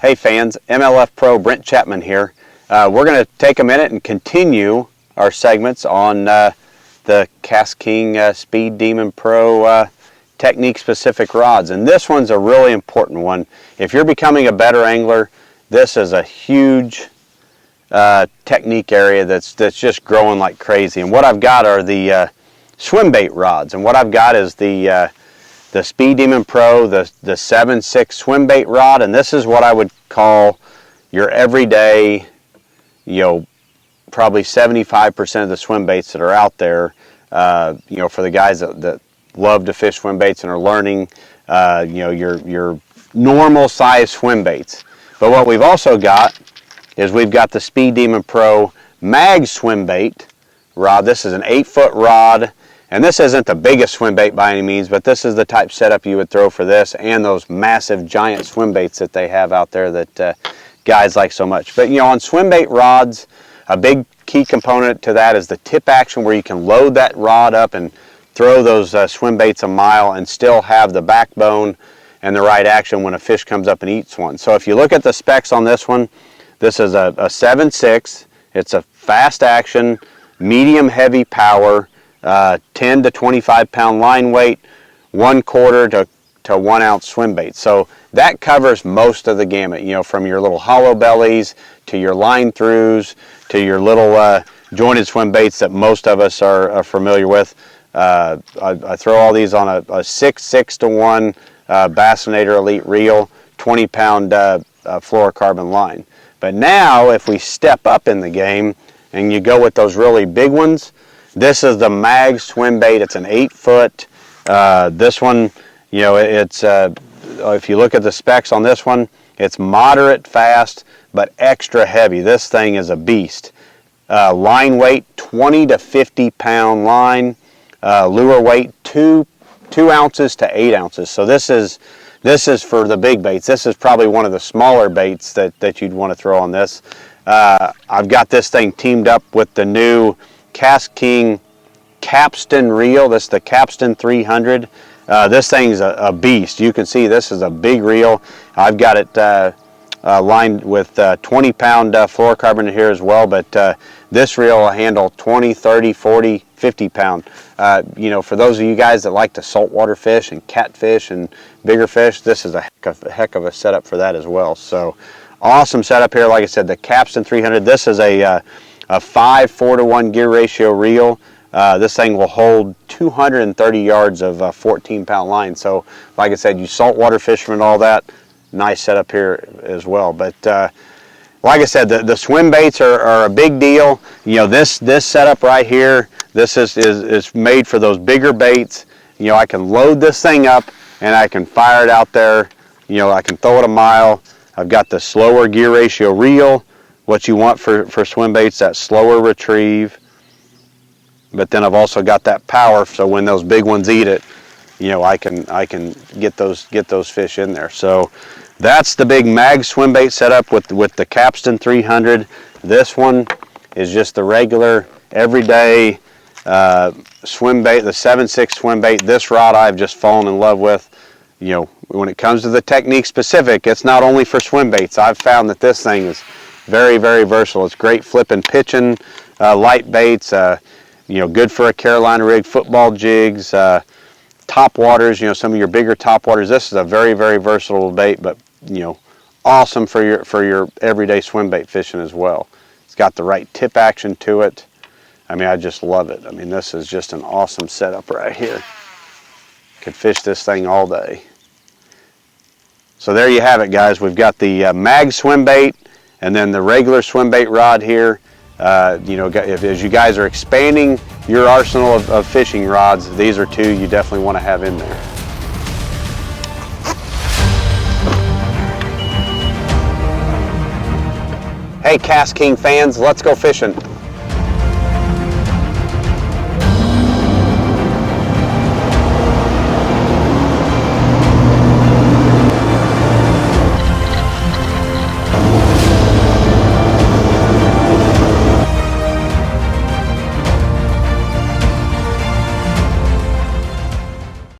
Hey fans, MLF Pro Brent Chapman here. We're going to take a minute and continue our segments on the KastKing Speed Demon Pro technique specific rods, and this one's a really important one. If you're becoming a better angler, this is a huge technique area that's just growing like crazy. And what I've got are the Swimbait rods, and what I've got is the Speed Demon Pro, the 7.6 Swimbait rod, and this is what I would call your everyday, probably 75% of the swim baits that are out there, for the guys that love to fish swim baits and are learning, your normal size swim baits. But what we've also got is we've got the Speed Demon Pro Mag Swim Bait rod. This is an 8-foot rod. And this isn't the biggest swim bait by any means, but this is the type setup you would throw for this and those massive giant swim baits that they have out there that guys like so much. But on swim bait rods, a big key component to that is the tip action, where you can load that rod up and throw those swim baits a mile and still have the backbone and the right action when a fish comes up and eats one. So if you look at the specs on this one, this is a 7.6. It's a fast action, medium heavy power, 10 to 25 pound line weight, 1/4 to 1 ounce swim bait. So that covers most of the gamut, from your little hollow bellies to your line throughs to your little jointed swim baits that most of us are familiar with. I throw all these on a 6:6-to-1 Bassmaster Elite reel, 20-pound fluorocarbon line. But now if we step up in the game and you go with those really big ones, this is the Mag Swim Bait. It's an 8-foot. This one, it's if you look at the specs on this one, it's moderate fast but extra heavy. This thing is a beast. Line weight 20 to 50 pound line. Lure weight 2 ounces to 8 ounces. So this is for the big baits. This is probably one of the smaller baits that you'd want to throw on this. I've got this thing teamed up with the new KastKing Kapstan reel. This is the Kapstan 300. This thing's a beast. You can see this is a big reel. I've got it lined with 20-pound fluorocarbon in here as well, but this reel will handle 20, 30, 40, 50 pound. For those of you guys that like to saltwater fish and catfish and bigger fish, this is a heck of a setup for that as well. So awesome setup here. Like I said, the Kapstan 300. This is a 5:4-to-1 gear ratio reel. This thing will hold 230 yards of 14-pound line. So like I said, you saltwater fishermen and all that, nice setup here as well. But like I said, the swim baits are a big deal. This setup right here, this is made for those bigger baits. I can load this thing up and I can fire it out there. I can throw it a mile. I've got the slower gear ratio reel, what you want for swim baits, that slower retrieve. But then I've also got that power, so when those big ones eat it, I can get those fish in there. So that's the big Mag swim bait setup with the Kapstan 300. This one is just the regular everyday swim bait, the 7.6 swim bait. This rod I've just fallen in love with. When it comes to the technique specific, it's not only for swim baits. I've found that this thing is very, very versatile. It's great flipping, pitching, light baits, good for a Carolina rig, football jigs, top waters, some of your bigger top waters. This is a very, very versatile bait, but awesome for your everyday swim bait fishing as well. It's got the right tip action to it. I just love it. This is just an awesome setup right here. Could fish this thing all day. So there you have it, guys. We've got the Mag swim bait and then the regular swim bait rod here. As you guys are expanding your arsenal of fishing rods, these are two you definitely want to have in there. Hey KastKing fans, let's go fishing.